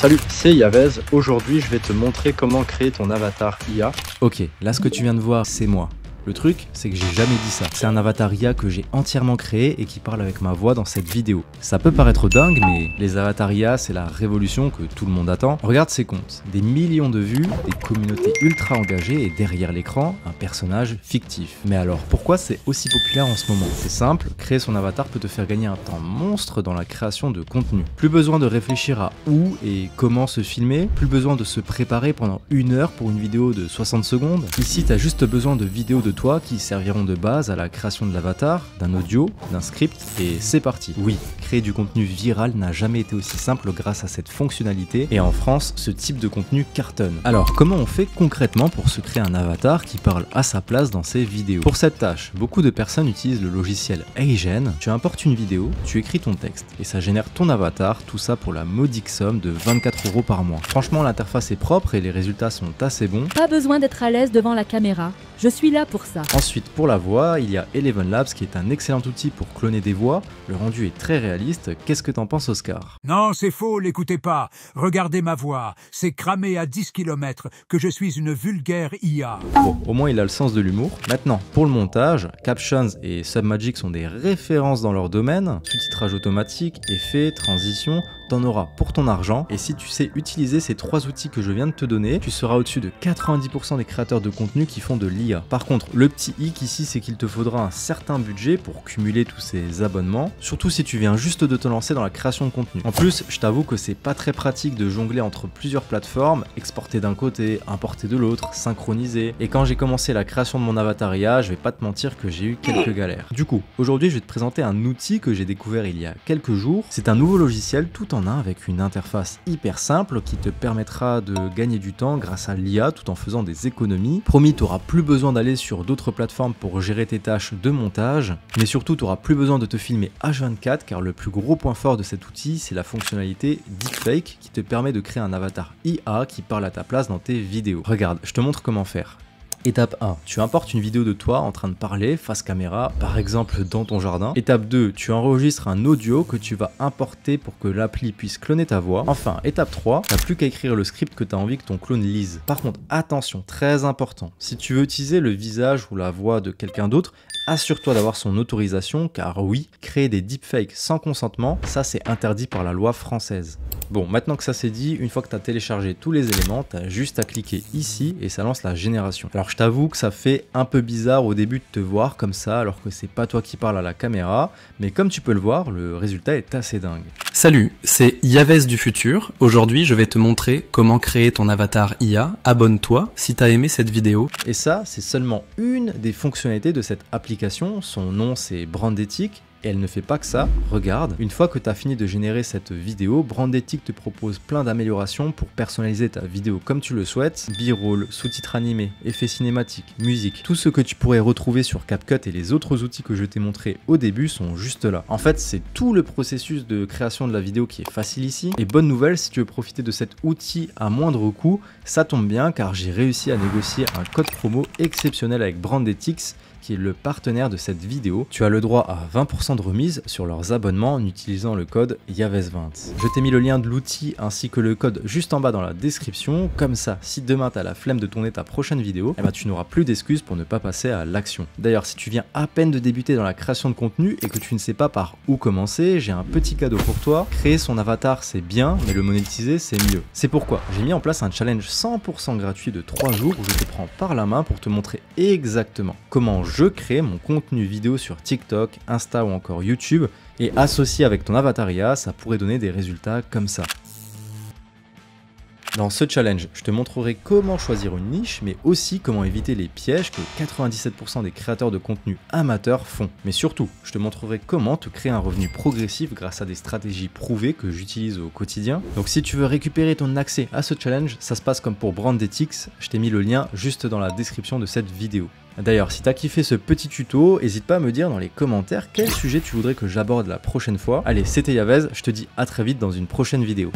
Salut, c'est Yavez. Aujourd'hui, je vais te montrer comment créer ton avatar IA. Ok, là ce que tu viens de voir, c'est moi. Le truc, c'est que j'ai jamais dit ça. C'est un avatar IA que j'ai entièrement créé et qui parle avec ma voix dans cette vidéo. Ça peut paraître dingue, mais les avatars IA, c'est la révolution que tout le monde attend. Regarde ces comptes, des millions de vues, des communautés ultra engagées et derrière l'écran, un personnage fictif. Mais alors, pourquoi c'est aussi populaire en ce moment? C'est simple, créer son avatar peut te faire gagner un temps monstre dans la création de contenu. Plus besoin de réfléchir à où et comment se filmer, plus besoin de se préparer pendant 1 heure pour une vidéo de 60 secondes. Ici, t'as juste besoin de vidéos de toi qui serviront de base à la création de l'avatar, d'un audio, d'un script, et c'est parti. Oui, créer du contenu viral n'a jamais été aussi simple grâce à cette fonctionnalité, et en France, ce type de contenu cartonne. Alors, comment on fait concrètement pour se créer un avatar qui parle à sa place dans ses vidéos? Pour cette tâche, beaucoup de personnes utilisent le logiciel Eigen. Tu importes une vidéo, tu écris ton texte, et ça génère ton avatar, tout ça pour la modique somme de 24 € par mois. Franchement, l'interface est propre et les résultats sont assez bons. Pas besoin d'être à l'aise devant la caméra, je suis là pour ça. Ensuite, pour la voix, il y a Eleven Labs qui est un excellent outil pour cloner des voix. Le rendu est très réaliste. Qu'est-ce que t'en penses, Oscar? Non, c'est faux, l'écoutez pas. Regardez ma voix. C'est cramé à 10 km que je suis une vulgaire IA. Bon, au moins il a le sens de l'humour. Maintenant, pour le montage, Captions et Submagic sont des références dans leur domaine. Sous-titrage automatique, effets, transition, t'en auras pour ton argent. Et si tu sais utiliser ces 3 outils que je viens de te donner, tu seras au-dessus de 90% des créateurs de contenu qui font de l'IA. Par contre, le petit hic ici, c'est qu'il te faudra un certain budget pour cumuler tous ces abonnements, surtout si tu viens juste de te lancer dans la création de contenu. En plus, je t'avoue que c'est pas très pratique de jongler entre plusieurs plateformes, exporter d'un côté, importer de l'autre, synchroniser. Et quand j'ai commencé la création de mon avatar IA, je vais pas te mentir que j'ai eu quelques galères. Du coup, aujourd'hui, je vais te présenter un outil que j'ai découvert il y a quelques jours. C'est un nouveau logiciel tout en un avec une interface hyper simple qui te permettra de gagner du temps grâce à l'IA tout en faisant des économies. Promis, tu n'auras plus besoin d'aller sur d'autres plateformes pour gérer tes tâches de montage, mais surtout tu n'auras plus besoin de te filmer H24 car le plus gros point fort de cet outil c'est la fonctionnalité Deepfake qui te permet de créer un avatar IA qui parle à ta place dans tes vidéos. Regarde, je te montre comment faire. Étape 1, tu importes une vidéo de toi en train de parler face caméra, par exemple dans ton jardin. Étape 2, tu enregistres un audio que tu vas importer pour que l'appli puisse cloner ta voix. Enfin, étape 3, t'as plus qu'à écrire le script que tu as envie que ton clone lise. Par contre, attention, très important, si tu veux utiliser le visage ou la voix de quelqu'un d'autre, assure-toi d'avoir son autorisation car oui, créer des deepfakes sans consentement, ça c'est interdit par la loi française. Bon, maintenant que ça c'est dit, une fois que tu as téléchargé tous les éléments, tu as juste à cliquer ici et ça lance la génération. Alors je t'avoue que ça fait un peu bizarre au début de te voir comme ça alors que c'est pas toi qui parles à la caméra, mais comme tu peux le voir, le résultat est assez dingue. Salut, c'est Yavez du futur. Aujourd'hui, je vais te montrer comment créer ton avatar IA. Abonne-toi si t'as aimé cette vidéo. Et ça, c'est seulement une des fonctionnalités de cette application. Son nom, c'est Brandethic. Et elle ne fait pas que ça, regarde, une fois que tu as fini de générer cette vidéo, Brandethic te propose plein d'améliorations pour personnaliser ta vidéo comme tu le souhaites, b-roll, sous-titres animés, effets cinématiques, musique, tout ce que tu pourrais retrouver sur CapCut et les autres outils que je t'ai montrés au début sont juste là. En fait, c'est tout le processus de création de la vidéo qui est facile ici. Et bonne nouvelle, si tu veux profiter de cet outil à moindre coût, ça tombe bien car j'ai réussi à négocier un code promo exceptionnel avec Brandethic, qui est le partenaire de cette vidéo. Tu as le droit à 20% de remise sur leurs abonnements en utilisant le code YAVEZ20. Je t'ai mis le lien de l'outil ainsi que le code juste en bas dans la description. Comme ça, si demain tu as la flemme de tourner ta prochaine vidéo, tu n'auras plus d'excuses pour ne pas passer à l'action. D'ailleurs, si tu viens à peine de débuter dans la création de contenu et que tu ne sais pas par où commencer, j'ai un petit cadeau pour toi. Créer son avatar, c'est bien, mais le monétiser, c'est mieux. C'est pourquoi j'ai mis en place un challenge 100% gratuit de 3 jours où je te prends par la main pour te montrer exactement comment je crée mon contenu vidéo sur TikTok, Insta ou encore YouTube, et associé avec ton avatar IA, ça pourrait donner des résultats comme ça. Dans ce challenge, je te montrerai comment choisir une niche, mais aussi comment éviter les pièges que 97% des créateurs de contenu amateurs font. Mais surtout, je te montrerai comment te créer un revenu progressif grâce à des stratégies prouvées que j'utilise au quotidien. Donc si tu veux récupérer ton accès à ce challenge, ça se passe comme pour Brandethic, je t'ai mis le lien juste dans la description de cette vidéo. D'ailleurs, si t'as kiffé ce petit tuto, n'hésite pas à me dire dans les commentaires quel sujet tu voudrais que j'aborde la prochaine fois. Allez, c'était Yavez, je te dis à très vite dans une prochaine vidéo.